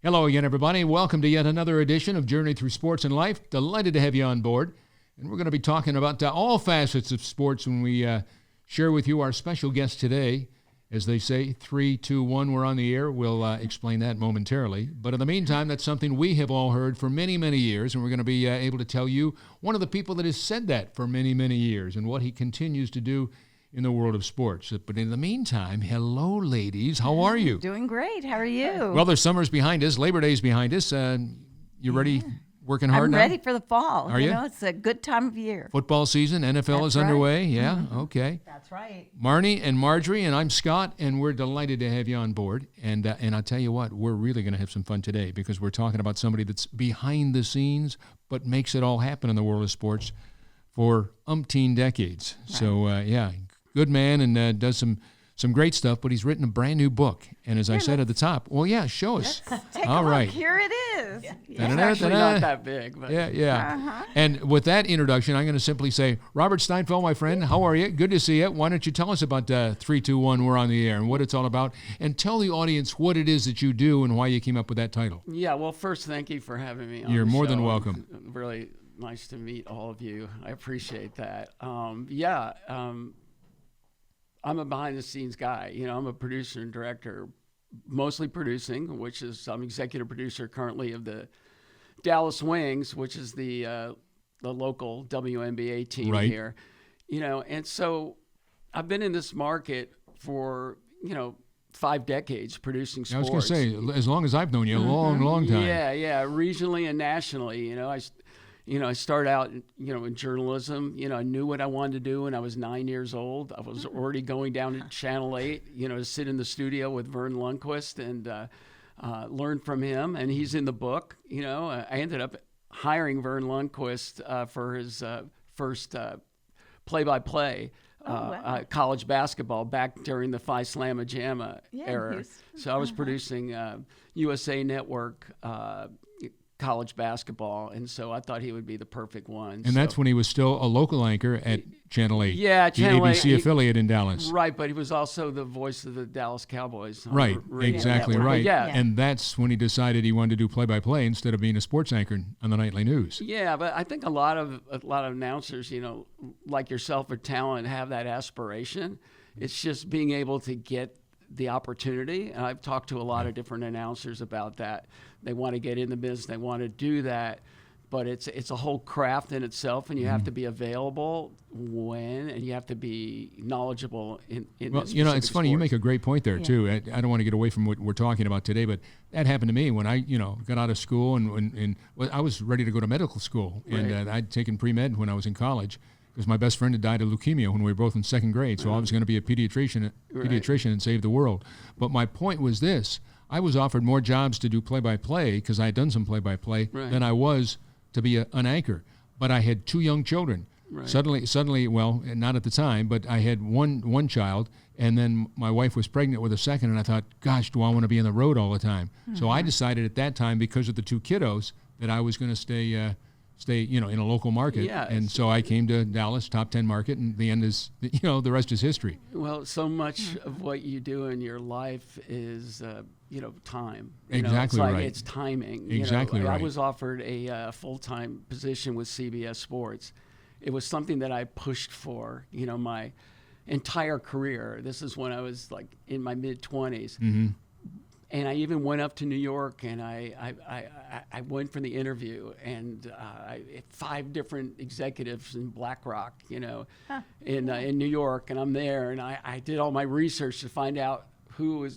Hello again, everybody. Welcome to yet another edition of Journey Through Sports and Life. Delighted to have you on board. And we're going to be talking about all facets of sports when we share with you our special guest today. As they say, 3, 2, 1, we're on the air. We'll explain that momentarily. But in the meantime, that's something we have all heard for many, many years. And we're going to be able to tell you one of the people that has said that for many, many years and what he continues to do in the world of sports. But in the meantime, hello, ladies. How are you? Doing great. How are you? Well, there's summer's behind us. Labor Day's behind us. You ready? Working hard now? I'm ready for the fall. Are you? You know, it's a good time of year. Football season, NFL is underway. Yeah, okay. That's right. Marnie and Marjorie, and I'm Scott, and we're delighted to have you on board. And I'll tell you what, we're really going to have some fun today because we're talking about somebody that's behind the scenes but makes it all happen in the world of sports for umpteen decades. Right. So, good man and does some great stuff, but he's written a brand new book. And as I said at the top, show us. Take all a right. look. Here it is. It's actually not that big. But. Yeah. Uh-huh. And with that introduction, I'm going to simply say, Robert Steinfeld, my friend, how are you? Good to see you. Why don't you tell us about 3, 2, 1, we're on the air, and what it's all about, and tell the audience what it is that you do and why you came up with that title. Yeah, well, first, thank you for having me on You're the more show. than welcome. It's really nice to meet all of you. I appreciate that. I'm a behind-the-scenes guy. You know, I'm a producer and director, mostly producing, I'm executive producer currently of the Dallas Wings, which is the local WNBA team here. You know, and so I've been in this market for, 5 decades producing sports. I was going to say, as long as I've known you, a long time. Yeah, regionally and nationally. I started out, in journalism. I knew what I wanted to do when I was 9 years old. I was already going down to Channel 8, to sit in the studio with Vern Lundquist and learn from him. And he's in the book. I ended up hiring Vern Lundquist for his first play-by-play college basketball back during the Phi Slamma Jamma era. So I was producing USA Network college basketball, and so I thought he would be the perfect one. And that's when he was still a local anchor at Channel 8. Yeah, Channel 8. The ABC affiliate in Dallas. Right, but he was also the voice of the Dallas Cowboys. Right, exactly right. Yeah. And that's when he decided he wanted to do play-by-play instead of being a sports anchor on the nightly news. Yeah, but I think a lot of announcers, like yourself or talent, have that aspiration. It's just being able to get the opportunity. And I've talked to a lot of different announcers about that. They want to get in the business, they want to do that, but it's a whole craft in itself, and you have to be available and you have to be knowledgeable in well, this it's funny, you make a great point there too. I don't want to get away from what we're talking about today, but that happened to me when I got out of school and I was ready to go to medical school, and I'd taken pre-med when I was in college because my best friend had died of leukemia when we were both in second grade, so I was going to be a pediatrician and save the world. But my point was this: I was offered more jobs to do play-by-play because I had done some play-by-play than I was to be an anchor. But I had 2 young children. Right. Suddenly, well, not at the time, but I had one child, and then my wife was pregnant with a second, and I thought, gosh, do I want to be on the road all the time? Mm-hmm. So I decided at that time, because of the 2 kiddos, that I was going to stay in a local market. Yeah, and so I came to Dallas, top 10 market, and the end is, the rest is history. Well, so much of what you do in your life is, time. Exactly right. It's timing. Exactly right. I was offered a full-time position with CBS Sports. It was something that I pushed for, my entire career. This is when I was in my mid-20s. Mm-hmm. And I even went up to New York, and I went for the interview, and 5 different executives in BlackRock, in New York, and I'm there, and I did all my research to find out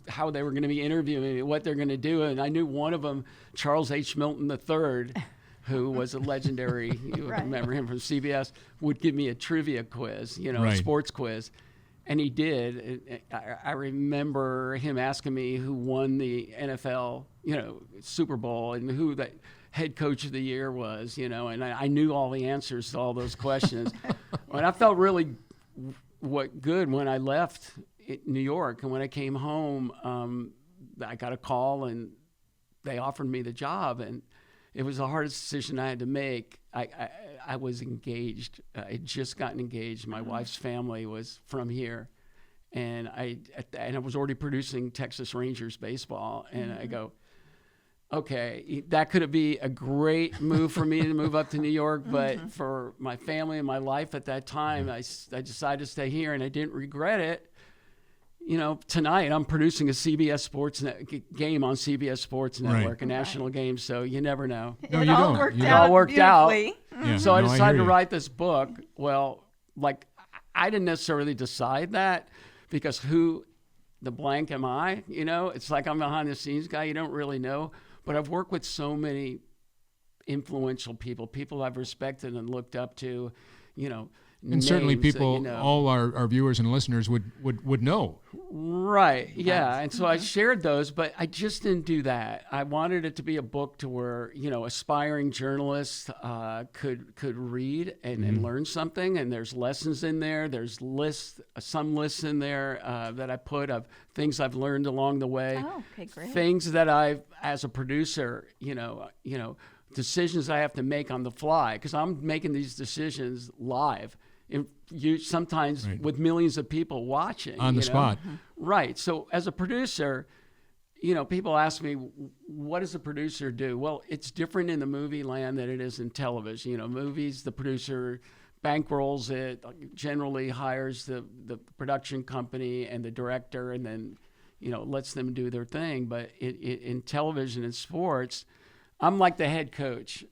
how they were going to be interviewing me, what they're going to do, and I knew one of them, Charles H. Milton III, who was a legendary, you remember him from CBS, would give me a trivia quiz, a sports quiz. And he did. I remember him asking me who won the NFL, Super Bowl, and who the head coach of the year was, and I knew all the answers to all those questions. And I felt really good when I left New York. And when I came home, I got a call, and they offered me the job. And it was the hardest decision I had to make. I was engaged. I had just gotten engaged. My wife's family was from here, and I was already producing Texas Rangers baseball. And I go, okay, that could be a great move for me to move up to New York, but for my family and my life at that time, I decided to stay here, and I didn't regret it. You know, tonight I'm producing a CBS Sports game on CBS Sports Network, a national game, so you never know. No, It you all don't. worked You out all worked out. beautifully. Yeah, So I no, decided hear to you. write this book. Well, like, I didn't necessarily decide that, because who the blank am I? You know, it's like I'm a behind the scenes guy. You don't really know. But I've worked with so many influential people I've respected and looked up to, you know. And certainly names that, people, you know. all our viewers and listeners would know. Right. Yeah. And so I shared those, but I just didn't do that. I wanted it to be a book to where, you know, aspiring journalists could read and learn something. And there's lessons in there. There's some lists in there that I put of things I've learned along the way. Oh, okay, great. Things that I've, as a producer, you know, decisions I have to make on the fly, because I'm making these decisions live. Sometimes with millions of people watching. On the spot. Right. So as a producer, you know, people ask me, what does a producer do? Well, it's different in the movie land than it is in television. You know, movies, the producer bankrolls it, generally hires the production company and the director, and then, you know, lets them do their thing. But in television and sports, I'm like the head coach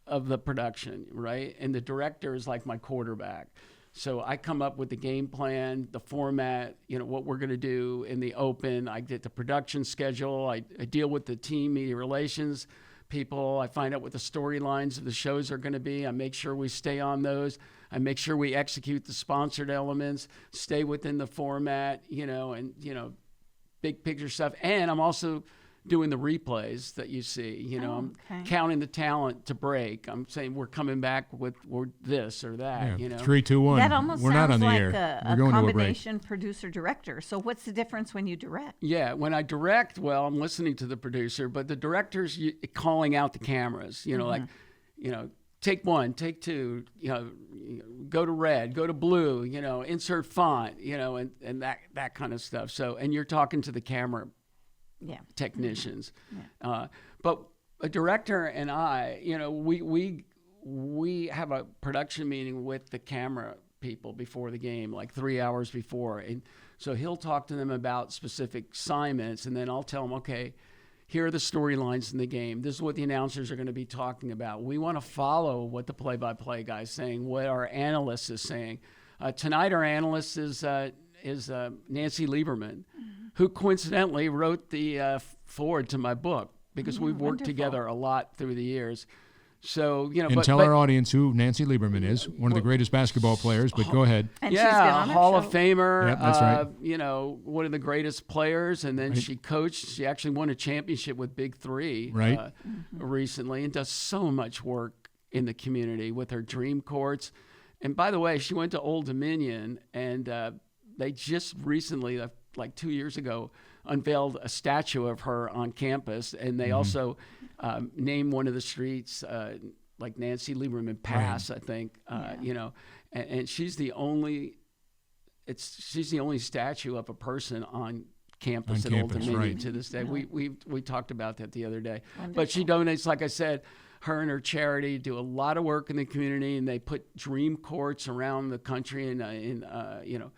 of the production, right? And the director is like my quarterback. So I come up with the game plan, the format, you know, what we're going to do in the open. I get the production schedule. I deal with the team media relations people. I find out what the storylines of the shows are going to be. I make sure we stay on those. I make sure we execute the sponsored elements, stay within the format, you know, and, you know, big picture stuff. And I'm also doing the replays that you see, you know, I'm counting the talent to break. I'm saying we're coming back with this or that, you know. 3, 2, 1. That almost We're sounds not on the like air. a We're going to a break. combination producer-director. So what's the difference when you direct? Yeah, when I direct, well, I'm listening to the producer, but the director's calling out the cameras, you know, like, you know, take 1, take 2, you know, go to red, go to blue, you know, insert font, you know, and that kind of stuff. So, and you're talking to the camera technicians. But a director and I, you know, we have a production meeting with the camera people before the game, like 3 hours before. And so he'll talk to them about specific assignments, and then I'll tell them, okay, here are the storylines in the game. This is what the announcers are going to be talking about. We want to follow what the play-by-play guy's saying, what our analyst is saying. Tonight, our analyst is Nancy Lieberman, who coincidentally wrote the foreword to my book, because we've worked together a lot through the years. So, you know, And tell our audience who Nancy Lieberman is, one of the greatest basketball players, but go ahead. And she's been on our Hall show. of Famer, Yep, that's right. you know, one of the greatest players. And then she coached, she actually won a championship with Big Three recently, and does so much work in the community with her dream courts. And by the way, she went to Old Dominion, and they just recently, like 2 years ago, unveiled a statue of her on campus, and they also named one of the streets like Nancy Lieberman Pass, I think. You know, and she's the only statue of a person on campus at Old Dominion to this day. We talked about that the other day. Wonderful. But she donates, like I said, her and her charity do a lot of work in the community, and they put dream courts around the country and you know.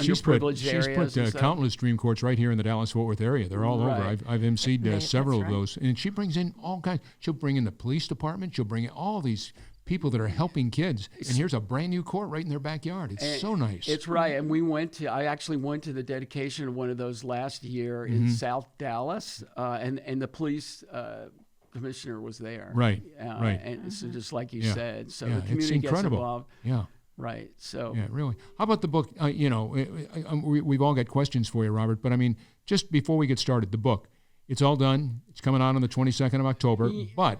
She's put areas and stuff. countless dream courts right here in the Dallas-Fort Worth area. They're all over. I've emceed several of right. those. And she brings in all kinds. She'll bring in the police department. She'll bring in all these people that are helping kids. And here's a brand new court right in their backyard. It's so nice. It's right. And I actually went to the dedication of one of those last year in South Dallas, and the police commissioner was there. Right. And so just like you said, so the it's community gets incredible. involved. Yeah. Right. So. Yeah, really. How about the book? You know, we've all got questions for you, Robert. But I mean, just before we get started, the book, it's all done. It's coming out on the 22nd of October. But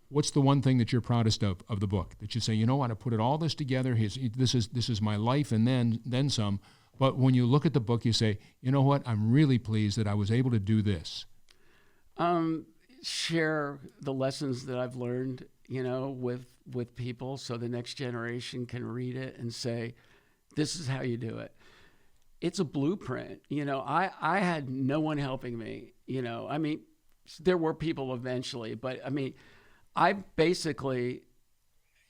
what's the one thing that you're proudest of the book? That you say, you know what, I put all this together. This is my life, and then some. But when you look at the book, you say, you know what, I'm really pleased that I was able to do this. Share the lessons that I've learned, you know, with people, so the next generation can read it and say, this is how you do it. It's a blueprint. You know, I had no one helping me, you know. I mean, there were people eventually, but I mean, I basically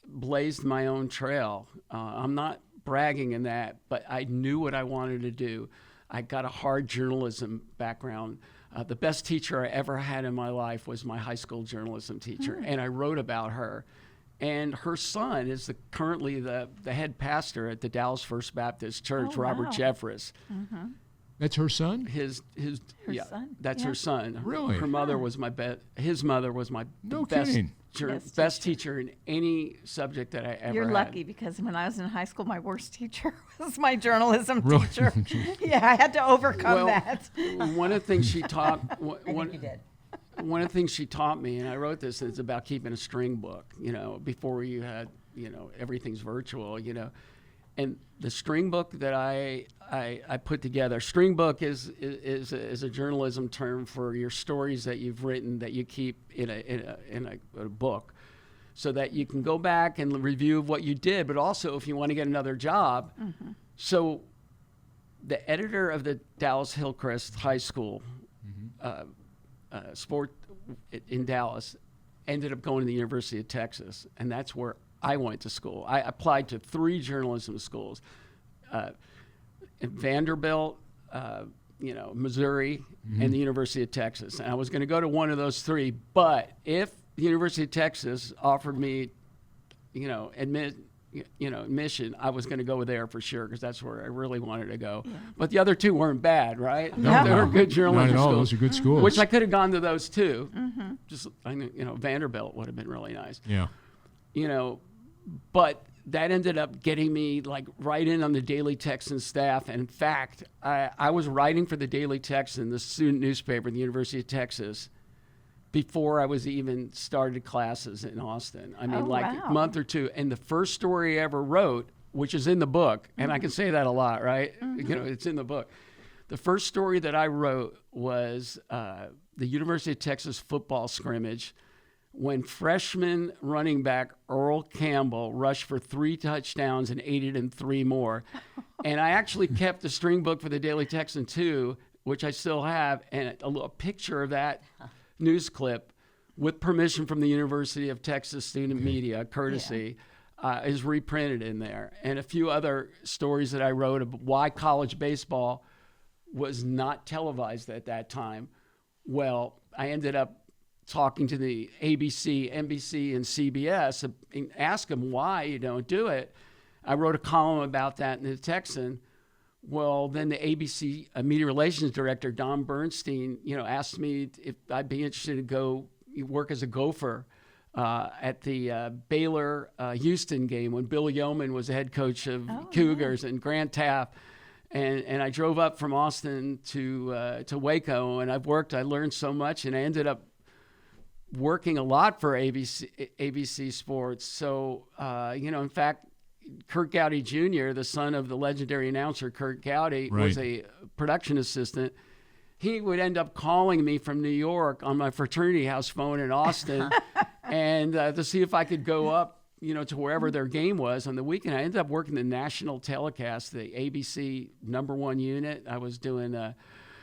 blazed my own trail. I'm not bragging in that, but I knew what I wanted to do. I got a hard journalism background. The best teacher I ever had in my life was my high school journalism teacher, and I wrote about her. And her son is currently the head pastor at the Dallas First Baptist Church, Robert wow. Jeffress. That's her son? His Her son? That's Yeah. her son. Really? Her mother was his mother was my No best kidding. best teacher in any subject that I ever You're had. lucky because when I was in high school, my worst teacher was my journalism Really? teacher. Yeah, I had to overcome that. One of the things she taught I think you did. one of the things she taught me, and I wrote this, is about keeping a string book, before you had, everything's virtual, and the string book that I put together. String book is a journalism term for your stories that you've written that you keep in a book, so that you can go back and review what you did, but also if you want to get another job. So the editor of the Dallas Hillcrest High School sport in Dallas ended up going to the University of Texas, and that's where I went to school. I applied to 3 journalism schools, in Vanderbilt, Missouri, and the University of Texas. And I was going to go to one of those 3, but if the University of Texas offered me, admission, I was going to go there for sure, because that's where I really wanted to go. Yeah. But the other 2 weren't bad, right? No, They were good journalism not at all. schools. Those are good schools. Which I could have gone to those too. Just, Vanderbilt would have been really nice. Yeah. But that ended up getting me right in on the Daily Texan staff. And in fact, I was writing for the Daily Texan, the student newspaper at the University of Texas, before I was even started classes in Austin. I mean, a month or 2. And the first story I ever wrote, which is in the book, and I can say that a lot, right? It's in the book. The first story that I wrote was the University of Texas football scrimmage, when freshman running back Earl Campbell rushed for 3 touchdowns and aided in 3 more. And I actually kept the string book for the Daily Texan too, which I still have, and a picture of that news clip with permission from the University of Texas Student Media, courtesy, is reprinted in there. And a few other stories that I wrote about why college baseball was not televised at that time. Well, I ended up talking to the ABC, NBC, and CBS and ask them why you don't do it. I wrote a column about that in the Texan. Well, then the ABC media relations director, Don Bernstein, asked me if I'd be interested to go work as a gopher at the Baylor Houston game when Bill Yeoman was the head coach of Cougars and Grant Taft. And I drove up from Austin to Waco, and I learned so much, and I ended up working a lot for ABC Sports. So, in fact, Kurt Gowdy Jr., the son of the legendary announcer Kurt Gowdy, was a production assistant. He would end up calling me from New York on my fraternity house phone in Austin and to see if I could go up, to wherever their game was on the weekend. I ended up working the national telecast, the ABC #1 unit. I was doing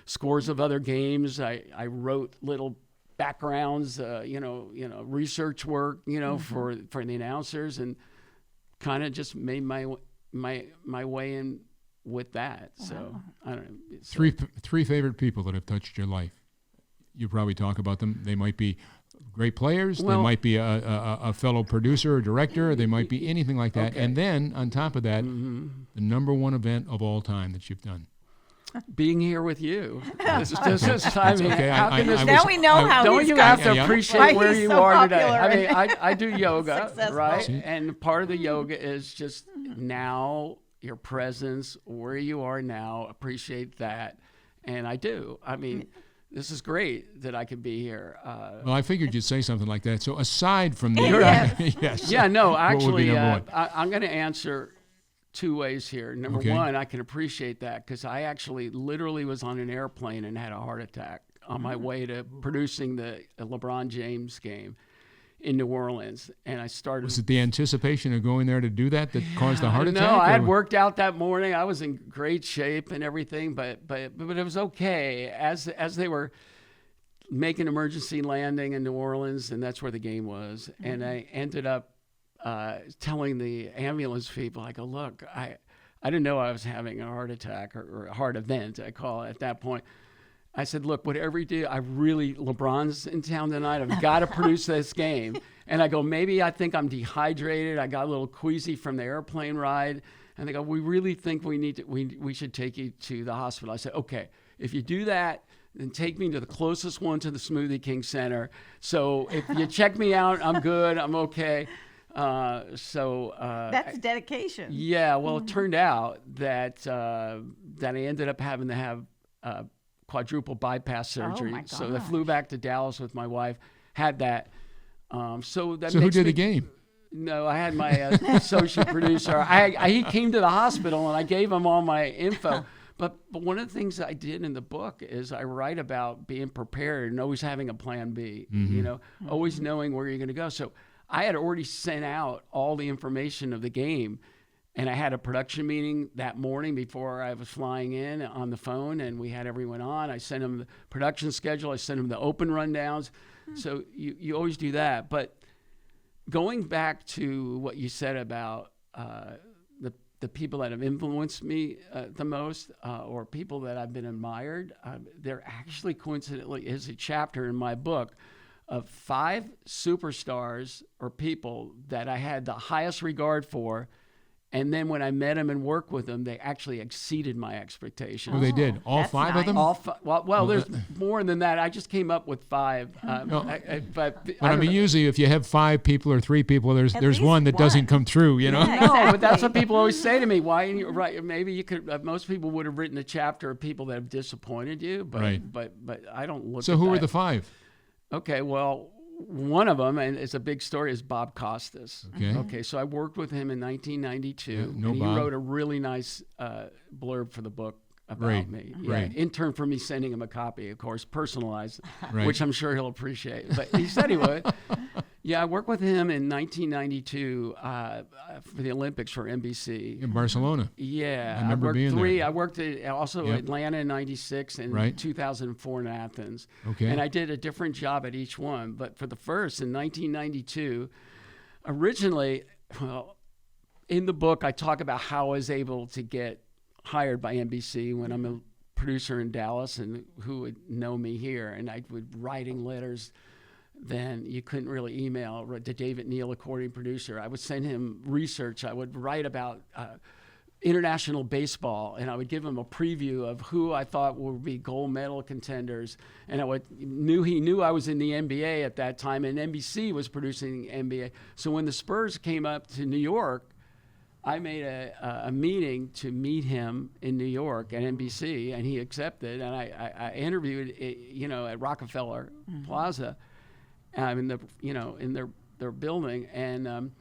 scores of other games. I wrote little backgrounds, research work, for the announcers, and kind of just made my way in with that. Wow. So I don't know. Three favorite people that have touched your life. You probably talk about them. They might be great players. They might be a fellow producer or director. They might be anything like that. Okay. And then on top of that, the #1 event of all time that you've done. Being here with you. This is I mean, okay. Now we know how don't he's you got have to appreciate why where he's you so are today? popular I mean, I do yoga, successful. right? And part of the yoga is just now your presence, where you are now, appreciate that. And I do. I mean, this is great that I could be here. Well, I figured you'd say something like that. So aside from the... Yes. Yeah, no, actually, I'm going to answer 2 ways here. Number one, I can appreciate that because I actually literally was on an airplane and had a heart attack on my way to producing the LeBron James game in New Orleans. And I started... Was it the anticipation of going there to do that caused the heart attack? No, I had worked out that morning. I was in great shape and everything, but it was okay. As they were make an emergency landing in New Orleans, and that's where the game was. Mm-hmm. And I ended up telling the ambulance people, I go, look, I didn't know I was having a heart attack or a heart event, I call it at that point. I said, look, whatever you do, LeBron's in town tonight. I've got to produce this game. And I go, maybe I think I'm dehydrated. I got a little queasy from the airplane ride. And they go, we really think we should take you to the hospital. I said, okay, if you do that, then take me to the closest one to the Smoothie King Center. So if you check me out, I'm good, I'm okay. That's dedication. Yeah, well, it turned out that I ended up having to have quadruple bypass surgery. Oh my So I flew back to Dallas with my wife, had that. So who did the game? No, I had my associate producer. He came to the hospital and I gave him all my info. But one of the things I did in the book is I write about being prepared and always having a plan B, always knowing where you're going to go. So I had already sent out all the information of the game, and I had a production meeting that morning before I was flying in on the phone, and we had everyone on. I sent them the production schedule. I sent them the open rundowns. So you always do that. But going back to what you said about the people that have influenced me the most, or people that I've been admired, there actually coincidentally is a chapter in my book of 5 superstars or people that I had the highest regard for. And then when I met them and worked with them, they actually exceeded my expectations. Oh, they did. All 5 of them? Well, there's more than that. I just came up with 5. But I mean, usually if you have 5 people or 3 people, there's one that doesn't come through, you know? Yeah, exactly. No, but that's what people always say to me. Why? Right? Maybe you could. Most people would have written a chapter of people that have disappointed you, but right. but I don't look. So at who that. were the 5? Okay, well, one of them, and it's a big story, is Bob Costas. Okay, so I worked with him in 1992. Yeah, and he Bob. wrote a really nice blurb for the book about me. Yeah, right. in turn for me sending him a copy, of course, personalized, Right. which I'm sure he'll appreciate. But he said he would. Yeah, I worked with him in 1992 for the Olympics for NBC. In Barcelona. Yeah, I remember worked being 3. there. I worked also Yep. Atlanta in 96 and Right. 2004 in Athens. Okay. And I did a different job at each one. But for the first, in 1992, originally, well, in the book, I talk about how I was able to get hired by NBC when I'm a producer in Dallas and who would know me here. And I would writing letters. Then you couldn't really email to David Neal, accordion producer. I would send him research. I would write about international baseball, and I would give him a preview of who I thought would be gold medal contenders. And he knew I was in the NBA at that time, and NBC was producing the NBA. So when the Spurs came up to New York, I made a meeting to meet him in New York at NBC, and he accepted. And I interviewed, at Rockefeller Plaza. In their building, and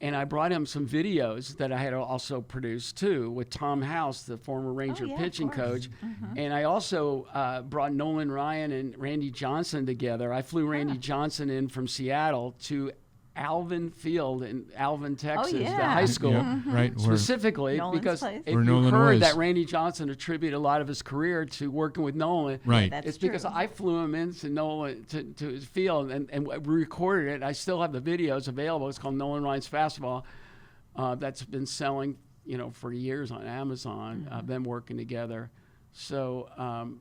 I brought him some videos that I had also produced too with Tom House, the former Ranger pitching coach, and I also brought Nolan Ryan and Randy Johnson together. I flew Randy Johnson in from Seattle to Alvin Field in Alvin, Texas, the high school, right? Specifically Nolan's because place. if Where you Nolan heard was. that Randy Johnson attributed a lot of his career to working with Nolan, Right. That's it's because true. I flew him into Nolan to his field and we recorded it. I still have the videos available. It's called Nolan Ryan's Fastball. That's been selling, for years on Amazon. Them working together. So,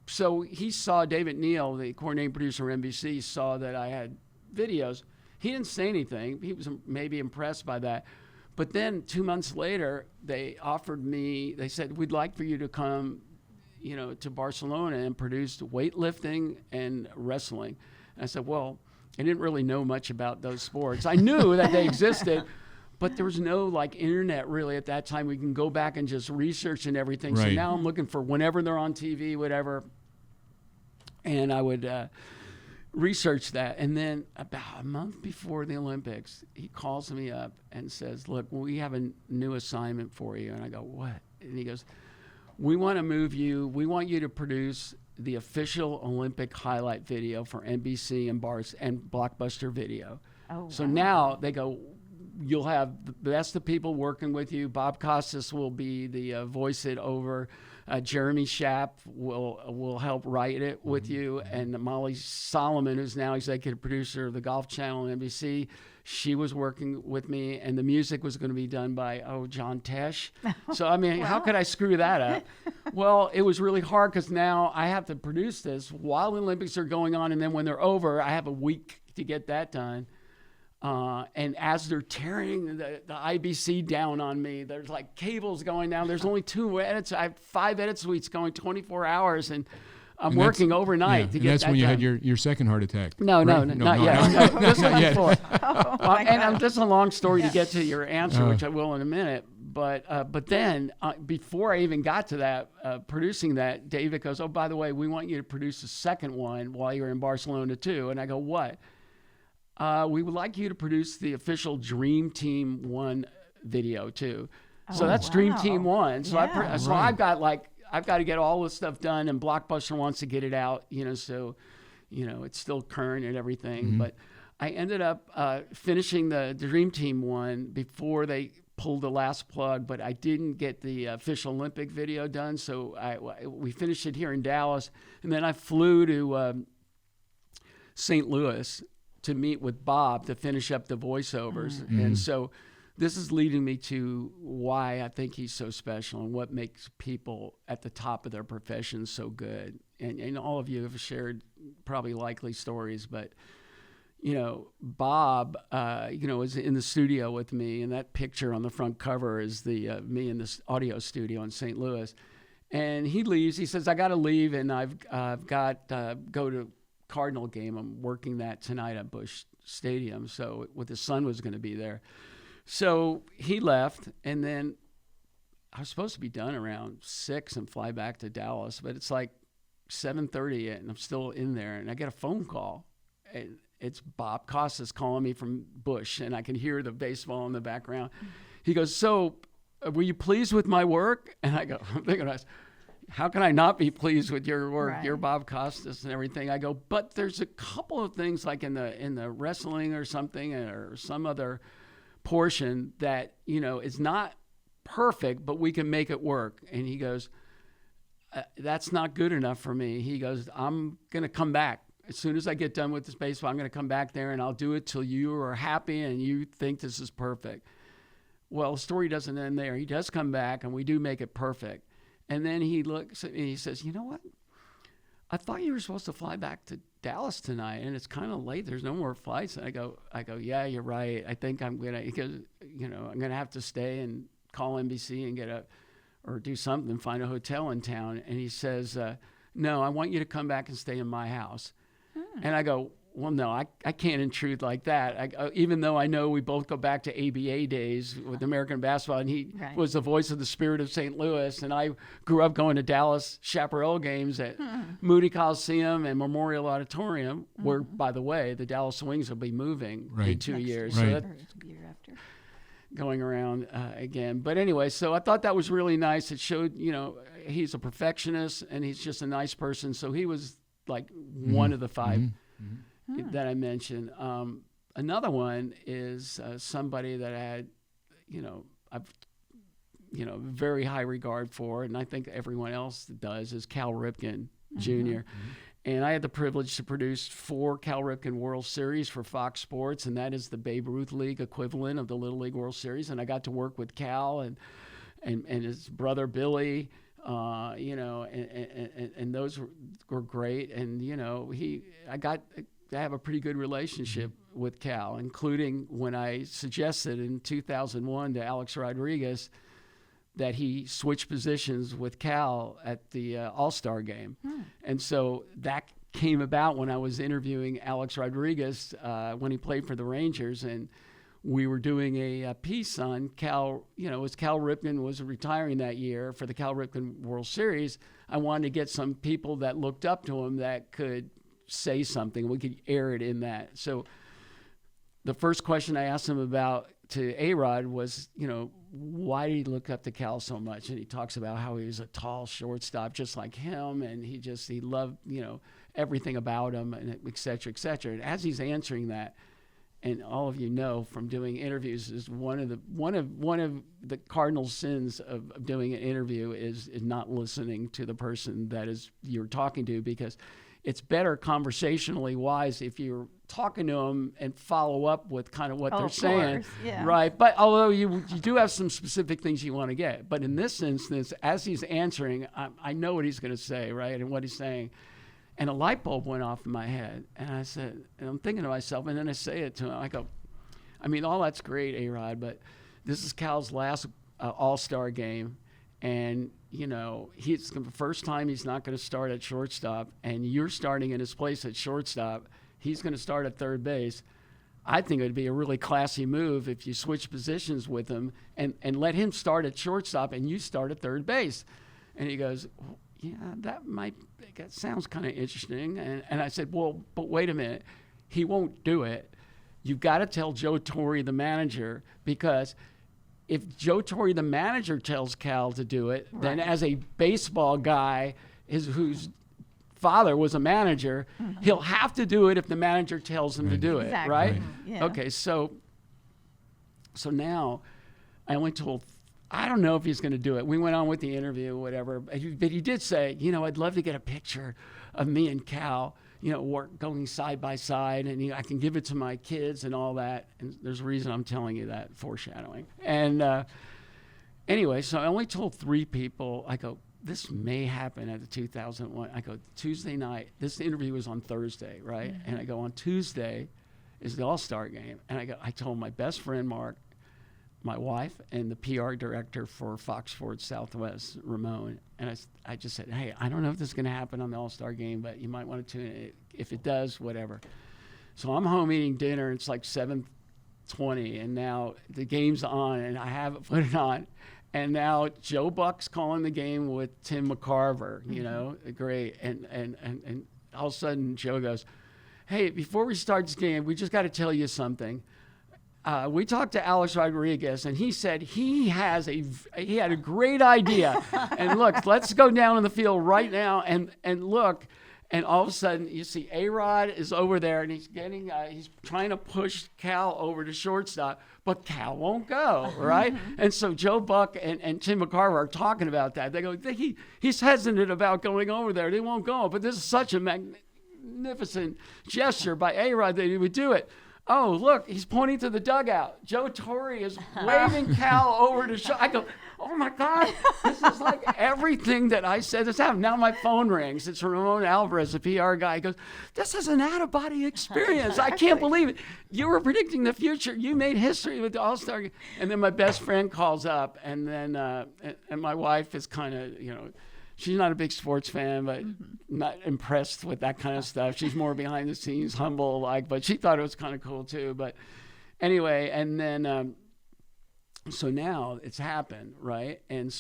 so he saw David Neal, the coordinating producer of NBC, saw that I had videos. He didn't say anything. He was maybe impressed by that. But then 2 months later, they offered me, they said, we'd like for you to come, to Barcelona and produce weightlifting and wrestling. And I said, well, I didn't really know much about those sports. I knew that they existed, but there was no internet really at that time. We can go back and just research and everything. Right. So now I'm looking for whenever they're on TV, whatever. And I would research that. And then about a month before the Olympics, he calls me up and says, look, we have a new assignment for you. And I go, what? And he goes, we want to move you. We want you to produce the official Olympic highlight video for NBC and Blockbuster Video. Oh, So wow. now they go, you'll have the best of people working with you. Bob Costas will be the voice it over. Jeremy Schaap will help write it with you, and Molly Solomon, who's now executive producer of the Golf Channel and NBC, she was working with me, and the music was going to be done by John Tesh. So I mean, how could I screw that up? Well, it was really hard because now I have to produce this while the Olympics are going on, and then when they're over, I have a week to get that done. And as they're tearing the IBC down on me, there's like cables going down. There's only 2 edits. I have 5 edit suites going 24 hours, and I'm working overnight to get that done. That's when you had your second heart attack. No, right? not yet. This not was yet. before. God. This is a long story to get to your answer, which I will in a minute. But then before I even got to that, producing that, David goes, "Oh, by the way, we want you to produce a second one while you're in Barcelona too." And I go, "What?" We would like you to produce the official Dream Team 1 video too. So that's Dream Team 1. So I've got to get all this stuff done, and Blockbuster wants to get it out, so it's still current and everything. But I ended up finishing the Dream Team 1 before they pulled the last plug, but I didn't get the official Olympic video done. So we finished it here in Dallas, and then I flew to St. Louis to meet with Bob to finish up the voiceovers. And so this is leading me to why I think he's so special and what makes people at the top of their profession so good. And all of you have shared probably likely stories, but Bob, is in the studio with me, and that picture on the front cover is the me in this audio studio in St. Louis. And he leaves. He says, "I got to leave, and I've got go to Cardinal game. I'm working that tonight at Busch Stadium." So with his son was going to be there. So he left, and then I was supposed to be done around 6 and fly back to Dallas, but it's like 7:30 and I'm still in there, and I get a phone call. And it's Bob Costas calling me from Busch, and I can hear the baseball in the background. He goes, "So were you pleased with my work?" And I go, I'm thinking, how can I not be pleased with your work? Right. You're Bob Costas and everything. I go, but there's a couple of things like in the wrestling or something or some other portion that, is not perfect, but we can make it work. And he goes, "That's not good enough for me." He goes, "I'm going to come back. As soon as I get done with this baseball, I'm going to come back there and I'll do it till you are happy and you think this is perfect." Well, the story doesn't end there. He does come back and we do make it perfect. And then he looks at me and he says, "You know what? I thought you were supposed to fly back to Dallas tonight, and it's kind of late. There's no more flights." And I go, "Yeah, you're right. I think I'm gonna, because I'm gonna have to stay and call NBC and or do something, find a hotel in town." And he says, "No, I want you to come back and stay in my house." And I go, "Well, no, I can't intrude like that." Even though I know we both go back to ABA days with American basketball, and he was the voice of the spirit of St. Louis, and I grew up going to Dallas Chaparral games at Moody Coliseum and Memorial Auditorium, where, by the way, the Dallas Wings will be moving in 2 years. So that's going around again. But anyway, so I thought that was really nice. It showed, he's a perfectionist, and he's just a nice person. So he was like one of the 5 that I mentioned. Another one is somebody that I had, I've, very high regard for, and I think everyone else does, is Cal Ripken Jr. And I had the privilege to produce 4 Cal Ripken World Series for Fox Sports, and that is the Babe Ruth League equivalent of the Little League World Series. And I got to work with Cal and his brother Billy, and those were great. And I got to have a pretty good relationship with Cal, including when I suggested in 2001 to Alex Rodriguez that he switch positions with Cal at the All-Star game. And so that came about when I was interviewing Alex Rodriguez when he played for the Rangers, and we were doing a piece on Cal, as Cal Ripken was retiring that year for the Cal Ripken World Series. I wanted to get some people that looked up to him that could say something. We could air it in that. So the first question I asked him about to A-Rod was, why did he look up to Cal so much? And he talks about how he was a tall shortstop just like him, and he loved, everything about him, and et cetera, et cetera. And as he's answering that, And all of you know from doing interviews is one of the cardinal sins of doing an interview is not listening to the person that is you're talking to, because it's better conversationally wise if you're talking to them and follow up with kind of what they're saying, right? But although you do have some specific things you want to get, but in this instance, as he's answering, I know what he's going to say, right, and what he's saying. And a light bulb went off in my head. And I said, and I'm thinking to myself, and then I say it to him. I go, I mean, all that's great, A-Rod, but this is Cal's last All-Star game. And, you know, it's the first time he's not going to start at shortstop. And you're starting in his place at shortstop. He's going to start at third base. I think it would be a really classy move if you switch positions with him and let him start at shortstop and you start at third base. And he goes, yeah, that sounds kind of interesting. And I said, well, but wait a minute. He won't do it. You've got to tell Joe Torre, the manager, because if Joe Torre, the manager, tells Cal to do it, then as a baseball guy whose father was a manager, he'll have to do it if the manager tells him to do it, right? Yeah. Okay, so now I only told, I don't know if he's going to do it. We went on with the interview, whatever. But he did say, you know, I'd love to get a picture of me and Cal, you know, going side by side, and I can give it to my kids and all that. And there's a reason I'm telling you that, foreshadowing. And anyway, so I only told 3 people. I go, this may happen at the 2001. I go, Tuesday night. This interview was on Thursday, right? And I go, on Tuesday is the All-Star game. And I told my best friend, Mark, my wife, and the PR director for Fox Sports Southwest, Ramon. And I just said, hey, I don't know if this is going to happen on the All-Star game, but you might want to tune in. If it does, whatever. So I'm home eating dinner. It's like 7:20, and now the game's on, and I haven't put it on. And now Joe Buck's calling the game with Tim McCarver, you know, great. And all of a sudden Joe goes, hey, before we start this game, we just got to tell you something. We talked to Alex Rodriguez, and he said he had a great idea. And look, let's go down in the field right now and look. And all of a sudden, you see A-Rod is over there, and he's trying to push Cal over to shortstop, but Cal won't go, right? And so Joe Buck and Tim McCarver are talking about that. They go, he's hesitant about going over there. They won't go. But this is such a magnificent gesture by A-Rod that he would do it. Oh, look, he's pointing to the dugout. Joe Torre is waving Cal over to shot. I go, oh, my God, this is like everything that I said this happened. Now my phone rings. It's Ramon Alvarez, the PR guy. He goes, this is an out-of-body experience. I can't believe it. You were predicting the future. You made history with the All-Star game. And then my best friend calls up, and then and my wife is kind of, you know, she's not a big sports fan, but not impressed with that kind of stuff. She's more behind the scenes, humble, but she thought it was kind of cool too. But anyway, and then, so now it's happened, right? And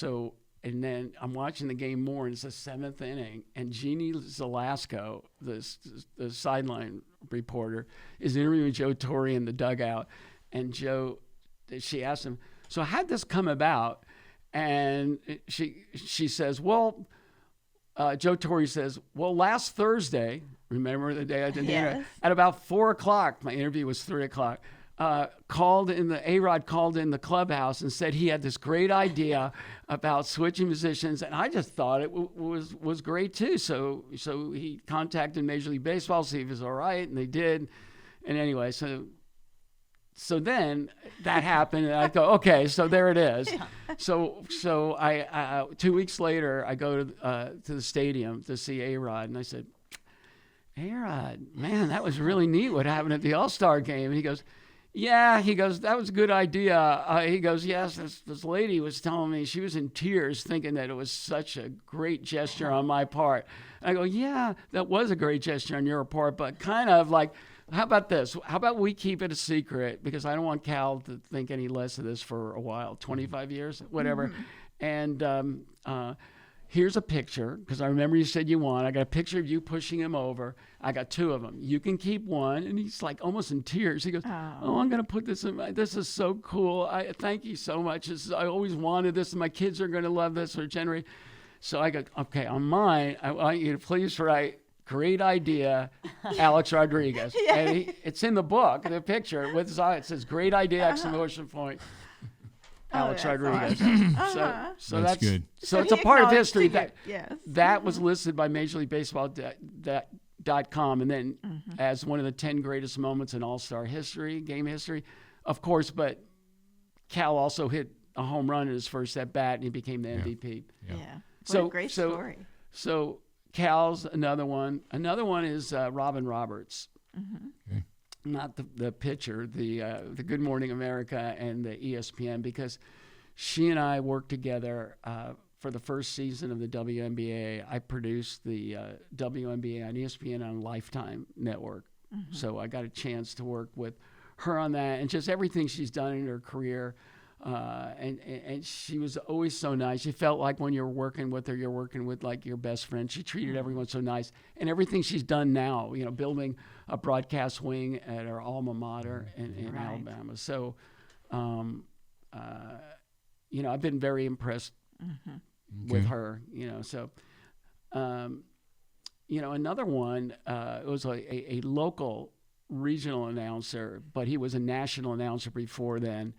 then I'm watching the game more, and it's the 7th inning, and Jeannie Zelasco, the sideline reporter, is interviewing Joe Torre in the dugout, and she asked him, so how'd this come about? And she says, well, Joe Torre says, well, last Thursday, remember the day I did the interview? At about 4 o'clock, my interview was 3 o'clock, A-Rod called in the clubhouse and said he had this great idea about switching positions, and I just thought it was great too. So he contacted Major League Baseball to see if it was all right, and they did. And anyway, so then that happened, and I go, okay, so there it is. Yeah. So I 2 weeks later, I go to the stadium to see A-Rod, and I said, A-Rod, man, that was really neat what happened at the All-Star game. And he goes, yeah, he goes, that was a good idea. He goes, yes, this lady was telling me she was in tears thinking that it was such a great gesture on my part. And I go, yeah, that was a great gesture on your part, but kind of like, how about this? How about we keep it a secret, because I don't want Cal to think any less of this for a while, 25 years, whatever. And here's a picture, because I remember you said you won. I got a picture of you pushing him over. I got 2 of them. You can keep one. And he's like almost in tears. He goes, oh, I'm going to put this in this is so cool. I thank you so much. I always wanted this, and my kids are going to love this or generate. So I go, okay, on mine, I want you to please write great idea, Alex Rodriguez. And it's in the book, the picture with his eye. It says, great idea, exclamation point. Alex Rodriguez. Awesome. So that's good. So So it's a he part of acknowledged history it, yes. that was listed by Major League Baseball.com and then as one of the 10 greatest moments in All-Star history, game history, of course. But Cal also hit a home run in his first at bat, and he became the MVP. Yeah. So What a great story. So Cal's another one. Another one is Robin Roberts. Okay. Not the pitcher, the Good Morning America and the ESPN, because she and I worked together for the first season of the WNBA. I produced the WNBA on ESPN on Lifetime Network. So I got a chance to work with her on that, and just everything she's done in her career. And she was always so nice. You felt like when you're working with her, you're working with like your best friend. She treated everyone so nice. And everything she's done now, you know, building a broadcast wing at her alma mater in Alabama. So, you know, I've been very impressed with her, you know. So, you know, another one, it was a local regional announcer, but he was a national announcer before then.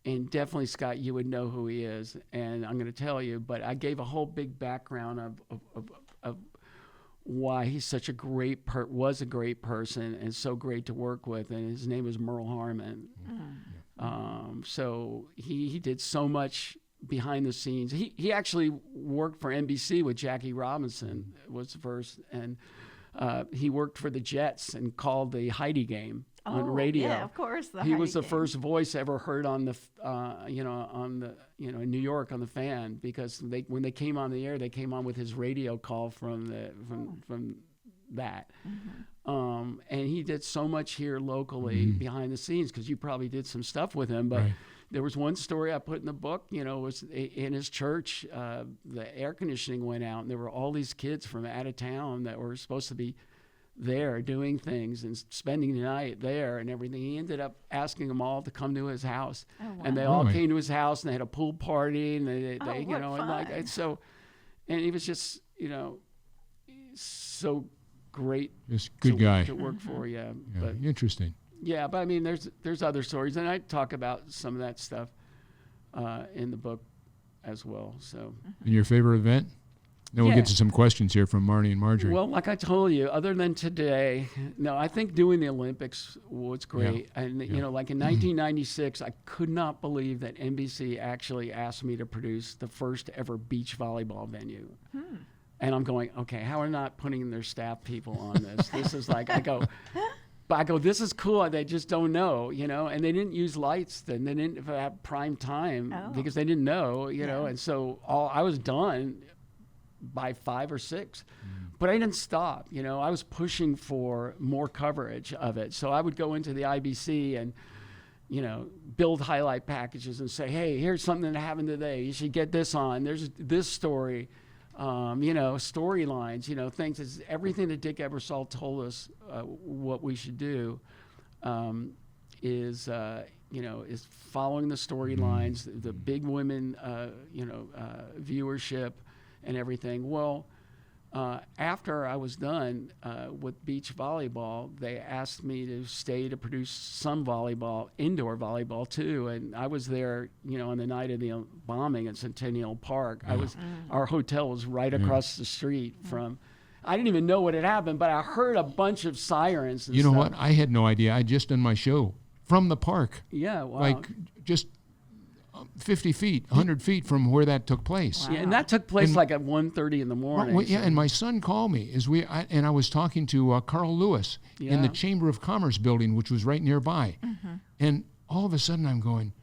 And definitely, Scott, you would know who he is. And I'm going to tell you, but I gave a whole big background of why he's such a great was a great person and so great to work with. And his name is Merle Harmon. So he did so much behind the scenes. He actually worked for NBC with Jackie Robinson was first. And he worked for the Jets and called the Heidi game on radio. Yeah, of course. He was the first voice ever heard on the, in New York on the Fan, because when they came on the air, they came on with his radio call from that. And he did so much here locally behind the scenes, because you probably did some stuff with him. But there was one story I put in the book, you know, was in his church, the air conditioning went out, and there were all these kids from out of town that were supposed to be there doing things and spending the night there and everything. He ended up asking them all to come to his house. Oh, wow. And they all came to his house, and they had a pool party, and they you know, fun. and like, so, and he was just, you know, so great. Just good guy. To work for, Yeah, But interesting. yeah, but I mean, there's other stories, and I talk about some of that stuff in the book as well. So. And your favorite event? Then we'll Yeah. get to some questions here from Marnie and Marjorie. Well, like I told you, other than today, no, I think doing the Olympics was great. Yeah. And, you know, like in 1996, I could not believe that NBC actually asked me to produce the first ever beach volleyball venue. And I'm going, okay, how are they not putting their staff people on this? This is like, I go, this is cool. They just don't know, you know, and they didn't use lights then. They didn't have prime time because they didn't know, you know, and so I was done by 5 or 6, but I didn't stop. You know, I was pushing for more coverage of it. So I would go into the IBC and, you know, build highlight packages and say, hey, here's something that happened today. You should get this on. There's this story, you know, storylines, you know, things. It's everything that Dick Ebersol told us what we should do is, you know, is following the storylines, the big women, you know, viewership, and everything. Well, after I was done with beach volleyball, they asked me to stay to produce some volleyball, indoor volleyball too. And I was there, you know, on the night of the bombing at Centennial Park. Our hotel was right across the street from. I didn't even know what had happened, but I heard a bunch of sirens. And you know stuff. what? I had no idea. I just done my show from the park. Yeah, wow. Like just 50 feet, 100 feet from where that took place. Yeah, and that took place like at 1:30 in the morning. Well, yeah, and my son called me and I was talking to Carl Lewis in the Chamber of Commerce building, which was right nearby. And all of a sudden I'm going,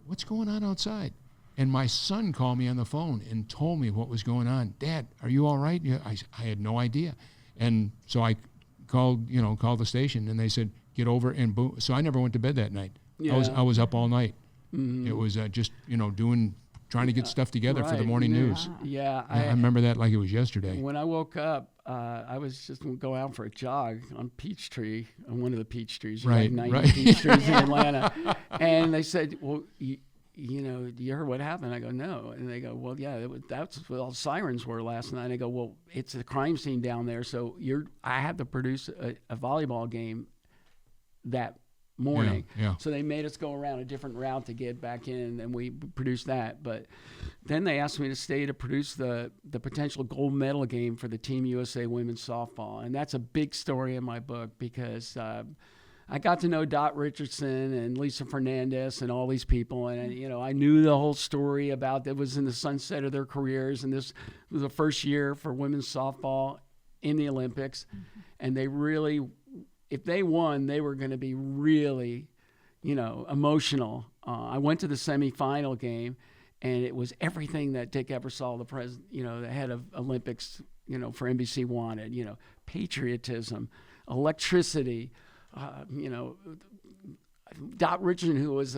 what's going on outside? And my son called me on the phone and told me what was going on. Dad, are you all right? Yeah, I had no idea. And so I called the station, and they said, get over, and boom. So I never went to bed that night. Yeah. I was up all night. It was just, you know, trying to get stuff together for the morning news. Yeah. I remember that like it was yesterday. When I woke up, I was just going out for a jog on Peachtree, on one of the peach trees, Right, 90 right. peach trees in Atlanta. And they said, well, you heard what happened? I go, no. And they go, well, yeah, that's what all the sirens were last night. And I go, well, it's a crime scene down there. So I had to produce a volleyball game that morning. Yeah. So they made us go around a different route to get back in, and we produced that. But then they asked me to stay to produce the potential gold medal game for the Team USA women's softball. And that's a big story in my book because I got to know Dot Richardson and Lisa Fernandez and all these people. And, I knew the whole story about it was in the sunset of their careers. And this was the first year for women's softball in the Olympics. Mm-hmm. And they really, if they won, they were going to be really, emotional. I went to the semifinal game, and it was everything that Dick Ebersol, the head of Olympics, for NBC wanted. Patriotism, electricity. Dot Richardson, who was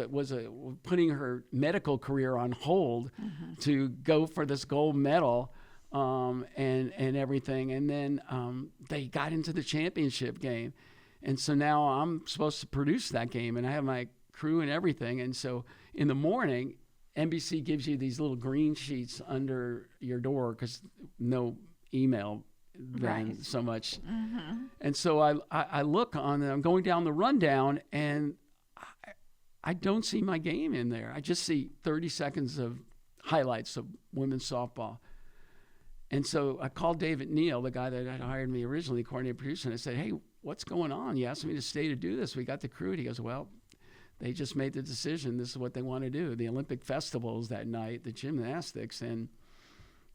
putting her medical career on hold mm-hmm. to go for this gold medal, and everything, and then they got into the championship game, and so now I'm supposed to produce that game, and I have my crew and everything, and so in the morning, NBC gives you these little green sheets under your door because no email. Than so much. Mm-hmm. And so I look on and I'm going down the rundown, and I don't see my game in there. I just see 30 seconds of highlights of women's softball. And so I called David Neal, the guy that had hired me originally, coordinator producer, and I said, hey, what's going on? You asked me to stay to do this. We got the crew. And he goes, well, they just made the decision. This is what they want to do. The Olympic festivals that night, the gymnastics, and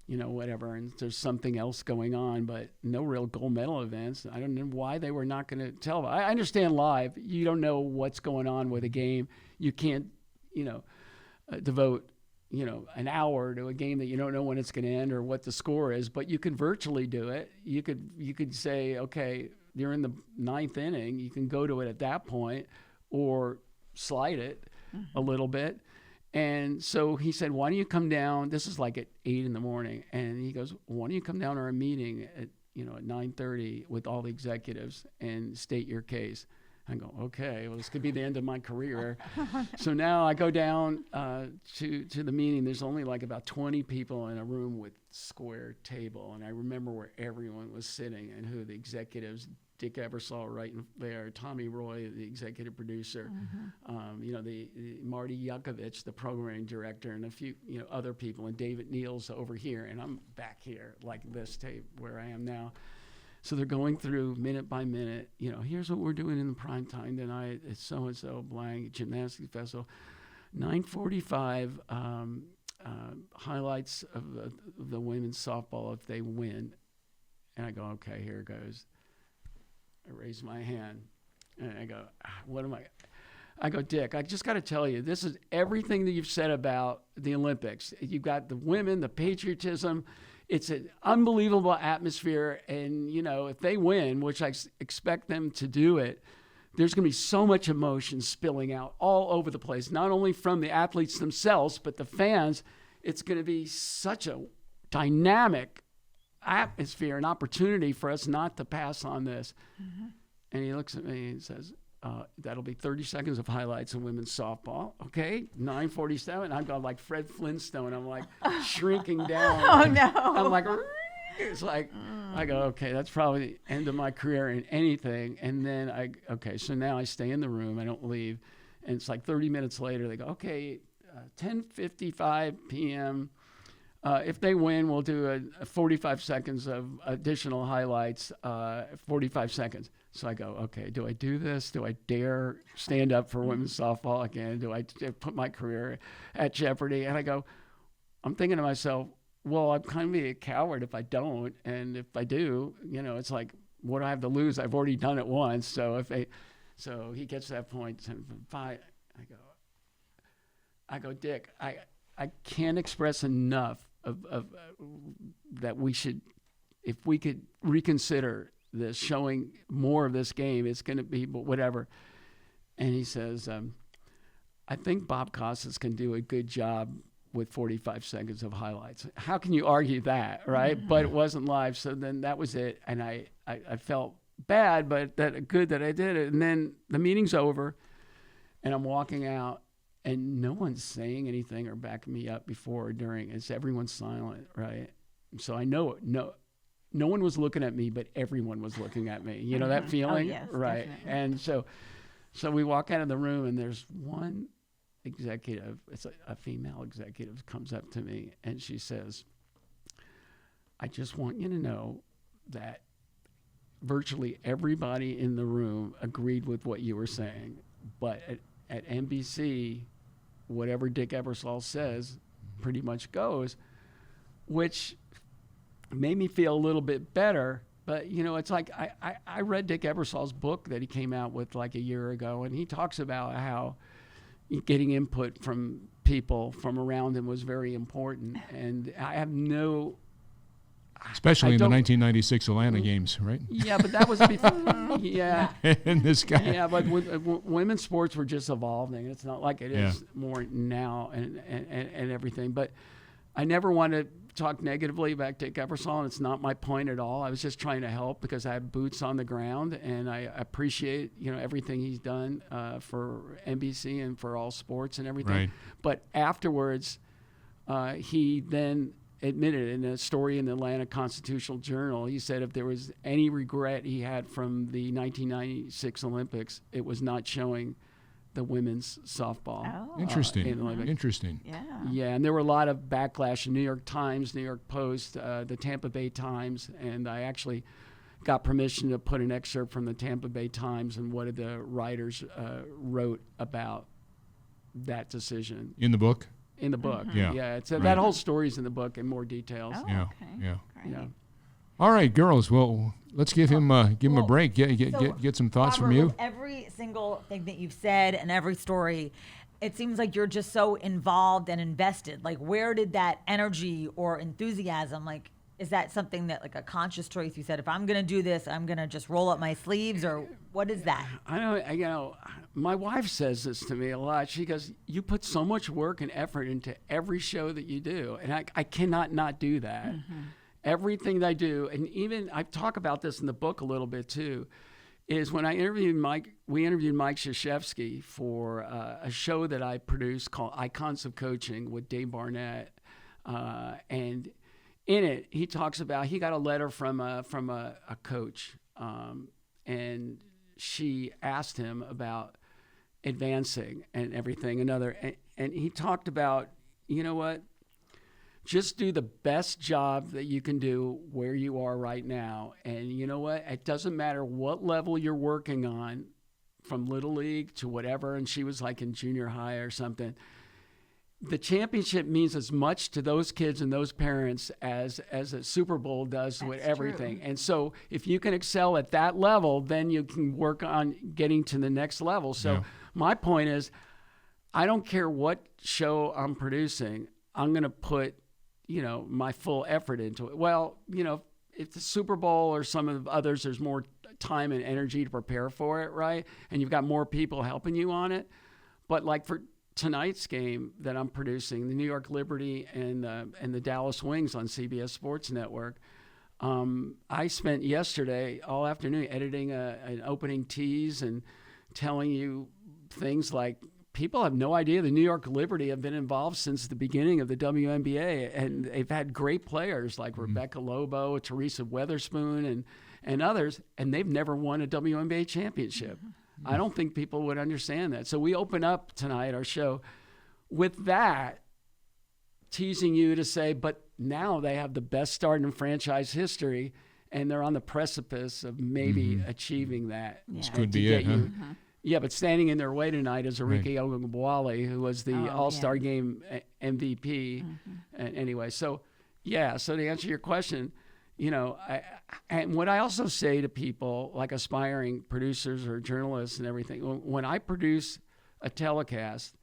whatever, and there's something else going on, but no real gold medal events. I don't know why they were not going to tell. I understand live, you don't know what's going on with a game. You can't, devote, an hour to a game that you don't know when it's going to end or what the score is, but you can virtually do it. You could say, okay, you're in the 9th inning. You can go to it at that point or slide it mm-hmm. a little bit. And so he said, why don't you come down? This is like at 8 in the morning. And he goes, why don't you come down to our meeting at 9:30 with all the executives and state your case? I go, okay, well, this could be the end of my career. So now I go down to the meeting. There's only like about 20 people in a room with square table. And I remember where everyone was sitting and who the executives, Dick Ebersol right there, Tommy Roy, the executive producer, mm-hmm. The Marty Yukovich, the programming director, and a few other people, and David Neal's over here, and I'm back here like this tape where I am now. So they're going through minute by minute. Here's what we're doing in the prime time tonight. It's so and so blank gymnastics festival, 9:45. Highlights of the women's softball if they win, and I go, okay, here it goes. I raise my hand, and I go, what am I? I go, Dick, I just got to tell you, this is everything that you've said about the Olympics. You've got the women, the patriotism. It's an unbelievable atmosphere, and, if they win, which I expect them to do it, there's going to be so much emotion spilling out all over the place, not only from the athletes themselves, but the fans. It's going to be such a dynamic atmosphere, an opportunity for us not to pass on this. Mm-hmm. And he looks at me and says, that'll be 30 seconds of highlights in women's softball. Okay, 9:47. I'm going like Fred Flintstone. I'm like shrinking down. Oh, no. I'm like, it's like, I go, okay, that's probably the end of my career in anything. And then so now I stay in the room. I don't leave. And it's like 30 minutes later, they go, okay, 10:55 p.m., if they win, we'll do a 45 seconds of additional highlights, 45 seconds. So I go, okay, do I do this? Do I dare stand up for women's softball again? Do I put my career at jeopardy? And I go, I'm thinking to myself, well, I'm kind of be a coward if I don't. And if I do, it's like, what do I have to lose? I've already done it once. So so he gets to that point, 10:05, I go, Dick, I can't express enough of that we should, if we could reconsider this, showing more of this game, it's going to be whatever. And he says, I think Bob Costas can do a good job with 45 seconds of highlights. How can you argue that, right? Mm-hmm. But it wasn't live, so then that was it. And I felt bad, but good that I did it. And then the meeting's over, and I'm walking out, and no one's saying anything or backing me up before or during. It's everyone's silent, right? So I know no one was looking at me, but everyone was looking at me. You know that feeling, yes, right? definitely. And so we walk out of the room, and there's one executive. It's a female executive comes up to me, and she says, "I just want you to know that virtually everybody in the room agreed with what you were saying, but at NBC, whatever Dick Ebersol says pretty much goes," which made me feel a little bit better. But, you know, it's like I read Dick Ebersol's book that he came out with like a year ago, and he talks about how getting input from people from around him was very important. And I have no... Especially in the 1996 Atlanta games, right? Yeah, but that was before. Yeah. And this guy. Yeah, but women's sports were just evolving. It's not like it is more now and everything. But I never want to talk negatively about Dick Ebersol, and it's not my point at all. I was just trying to help because I have boots on the ground, and I appreciate, you know, everything he's done for NBC and for all sports and everything. Right. But afterwards, he then admitted in a story in the Atlanta Constitutional Journal, he said if there was any regret he had from the 1996 Olympics, it was not showing the women's softball. Oh. Interesting. in the Olympics. Interesting. Yeah. Yeah, and there were a lot of backlash in New York Times, New York Post, the Tampa Bay Times, and I actually got permission to put an excerpt from the Tampa Bay Times and what the writers wrote about that decision. In the book? In the book. Yeah. Yeah, it's Right. that whole story's in the book in more details. Oh, Yeah. okay. Yeah. Great. Yeah. All right, girls. Well, let's give him a Well, break. so, Get some thoughts Robert, from you. with every single thing that you've said and every story, it seems like you're just so involved and invested. Like, where did that energy or enthusiasm, like, is that something that, like, a conscious choice? You said, if I'm going to do this, I'm going to just roll up my sleeves, or what is that? I don't, you know, my wife says this to me a lot. She goes, "You put so much work and effort into every show that you do," and I cannot not do that. Mm-hmm. Everything that I do, and even I talk about this in the book a little bit too, is when I interviewed Mike. We interviewed Mike Krzyzewski for a show that I produced called Icons of Coaching with Dave Barnett, and in it he talks about he got a letter from a coach, and she asked him about advancing and everything. And he talked about, you know what? Just do the best job that you can do where you are right now. And you know what? It doesn't matter what level you're working on, from Little League to whatever. And she was like in junior high or something. The championship means as much to those kids and those parents as a Super Bowl does with everything. true. And so if you can excel at that level, then you can work on getting to the next level. So Yeah. my point is, I don't care what show I'm producing, I'm going to put, you know, my full effort into it. Well, you know, if the Super Bowl or some of the others, there's more time and energy to prepare for it, right? And you've got more people helping you on it. But like for tonight's game that I'm producing, the New York Liberty and the Dallas Wings on CBS Sports Network, I spent yesterday all afternoon editing an opening tease and telling you things like, people have no idea the New York Liberty have been involved since the beginning of the WNBA, and they've had great players like Rebecca Lobo, Teresa Weatherspoon, and others, and they've never won a WNBA championship. I don't think people would understand that. So we open up tonight, our show, with that, teasing you to say, but now they have the best start in franchise history, and they're on the precipice of maybe achieving that. This could And to be get it, huh? Yeah, but standing in their way tonight is Right. Arike Ogunbowale, who was the All-Star yeah. Game MVP. And anyway, so to answer your question, you know, and what I also say to people, like aspiring producers or journalists and everything, when I produce a telecast,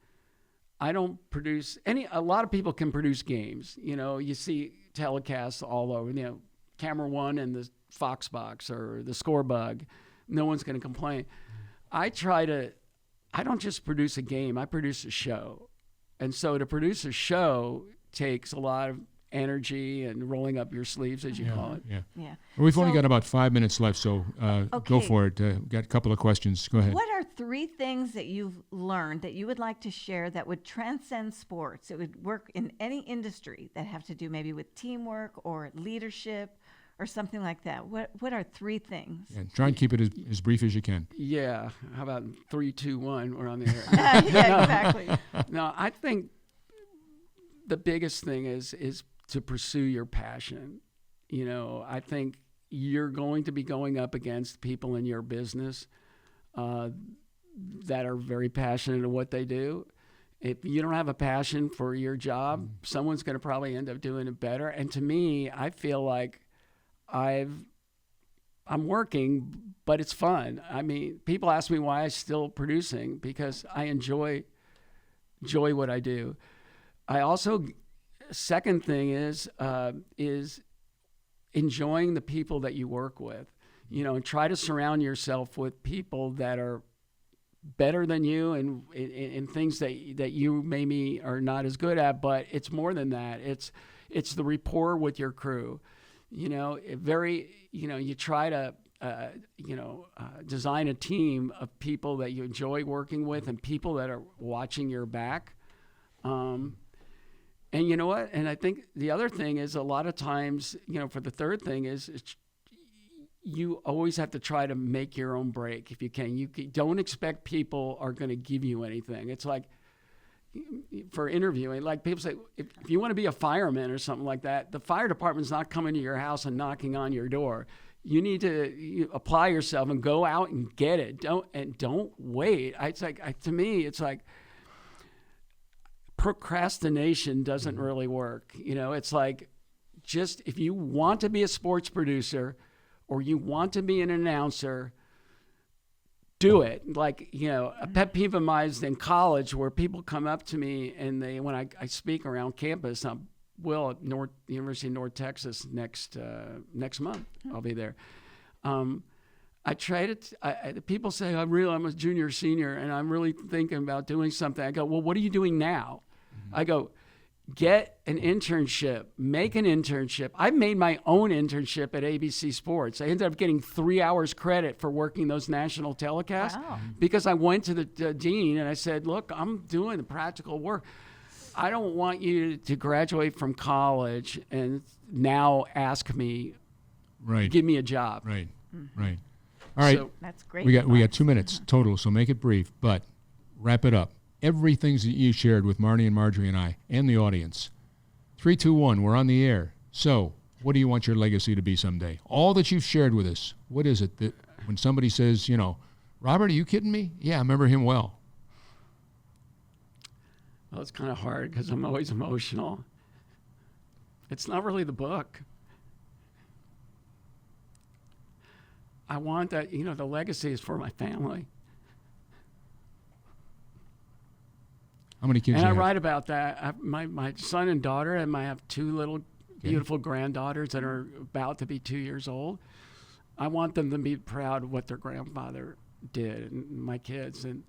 I don't produce a lot of people can produce games. You know, you see telecasts all over, you know, Camera One and the Fox Box or the Score Bug. No one's going to complain. I don't just produce a game, I produce a show. And so to produce a show takes a lot of energy and rolling up your sleeves, as you call it. Yeah. Yeah. We've only So- got about 5 minutes left, so go Okay. for it. Got a couple of questions. Go ahead. What are 3 things that you've learned that you would like to share that would transcend sports? It would work in any industry that have to do maybe with teamwork or leadership or something like that. What are 3 things? Yeah, try and keep it as brief as you can. Yeah. How about 3, 2, 1? We're on the air. Yeah, exactly. No, I think the biggest thing is to pursue your passion. You know, I think you're going to be going up against people in your business that are very passionate at what they do. If you don't have a passion for your job, someone's going to probably end up doing it better. And to me, I feel like I'm working, but it's fun. I mean, people ask me why I'm still producing, because I enjoy what I do. I also, second thing is enjoying the people that you work with, you know, and try to surround yourself with people that are better than you and in things that you maybe are not as good at, but it's more than that. It's the rapport with your crew. You know, you try to, design a team of people that you enjoy working with and people that are watching your back. And you know what? And I think the other thing is a lot of times, you know, for the third thing is you always have to try to make your own break if you can. You don't expect people are going to give you anything. It's like, for interviewing, like people say, if you want to be a fireman or something like that, the fire department's not coming to your house and knocking on your door. You need to apply yourself and go out and get it. Don't wait. To me, it's like procrastination doesn't really work. You know, it's like, just if you want to be a sports producer or you want to be an announcer, do it. Like, you know, a pet peeve of mine is in college where people come up to me and when I speak around campus, I will at University of North Texas next month. I'll be there. People say, I'm a junior, senior, and I'm really thinking about doing something. I go, well, what are you doing now? Mm-hmm. I go, get an internship, make an internship. I made my own internship at ABC Sports. I ended up getting 3 hours credit for working those national telecasts. Wow. Because I went to the dean and I said, look, I'm doing the practical work. I don't want you to graduate from college and now ask me, give me a job. Right, right. All right. So, that's great. We got 2 minutes total, so make it brief, but wrap it up. Everything that you shared with Marnie and Marjorie and I and the audience. 3, 2, 1, we're on the air. So what do you want your legacy to be someday? All that you've shared with us, what is it that when somebody says, you know, Robert, are you kidding me? Yeah, I remember him well. Well, it's kind of hard because I'm always emotional. It's not really the book. I want that, you know, the legacy is for my family. How many kids and do you I have? write about that. My son and daughter, and I have 2 little beautiful granddaughters that are about to be 2 years old. I want them to be proud of what their grandfather did, and my kids. And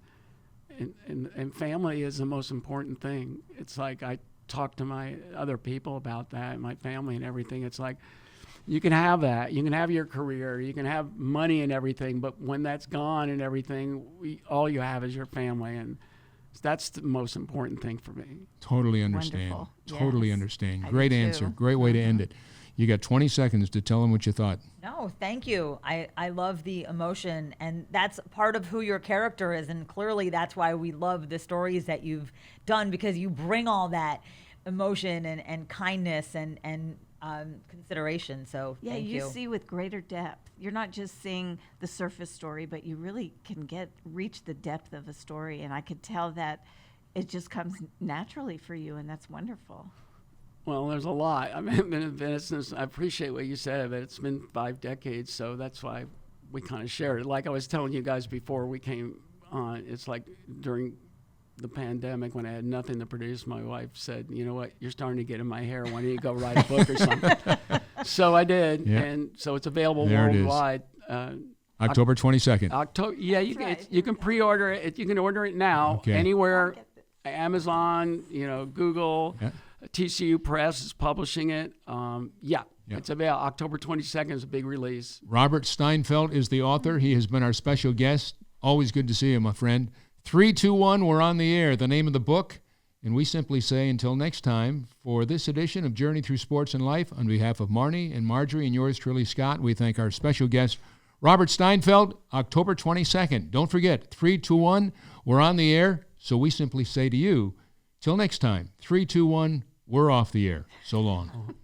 family is the most important thing. It's like I talk to my other people about that, my family and everything. It's like you can have that. You can have your career. You can have money and everything. But when that's gone and everything, all you have is your family. And that's the most important thing for me. Totally understand. Wonderful. Totally Yes. understand. I Great do answer. too. Great way to end it. You got 20 seconds to tell them what you thought. No, thank you. I love the emotion, and that's part of who your character is, and clearly that's why we love the stories that you've done, because you bring all that emotion and kindness and consideration. So Yeah, thank you you. see with greater depth. You're not just seeing the surface story, but you really can reach the depth of a story. And I could tell that it just comes naturally for you, and that's wonderful. Well, there's a lot. I've been in business. I appreciate what you said, but it's been 5 decades, so that's why we kind of shared it. Like I was telling you guys before we came on, it's like during the pandemic when I had nothing to produce, my wife said, you know what, you're starting to get in my hair. Why don't you go write a book or something? So I did, and so it's available worldwide. October 22nd. October, yeah, you can pre-order it. You can order it now anywhere. Amazon, Google. Yeah. TCU Press is publishing it. It's available. October 22nd is a big release. Robert Steinfeld is the author. He has been our special guest. always good to see you, my friend. 3, 2, 1, we're on the air. The name of the book. And we simply say until next time, for this edition of Journey Through Sports and Life, on behalf of Marnie and Marjorie and yours truly, Scott, we thank our special guest, Robert Steinfeld, October 22nd. Don't forget, 3, 2, 1, we're on the air. So we simply say to you, till next time, 3, 2, 1, we're off the air. So long.